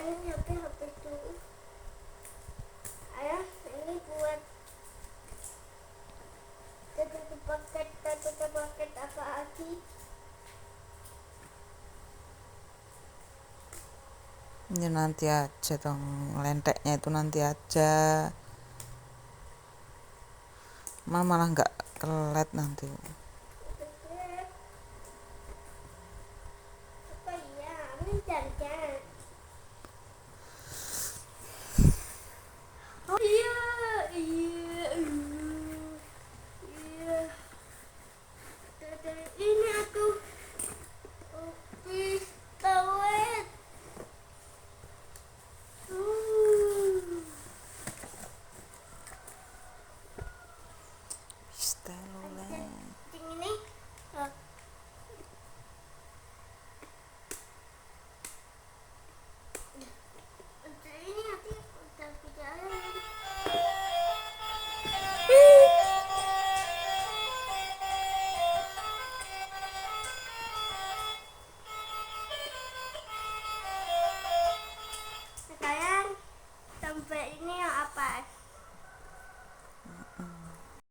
ini HP dulu. Ayah, ini buat tutup paket apa lagi? Ini nanti aja dong, lenteknya itu nanti aja. Malah nggak kelet nanti.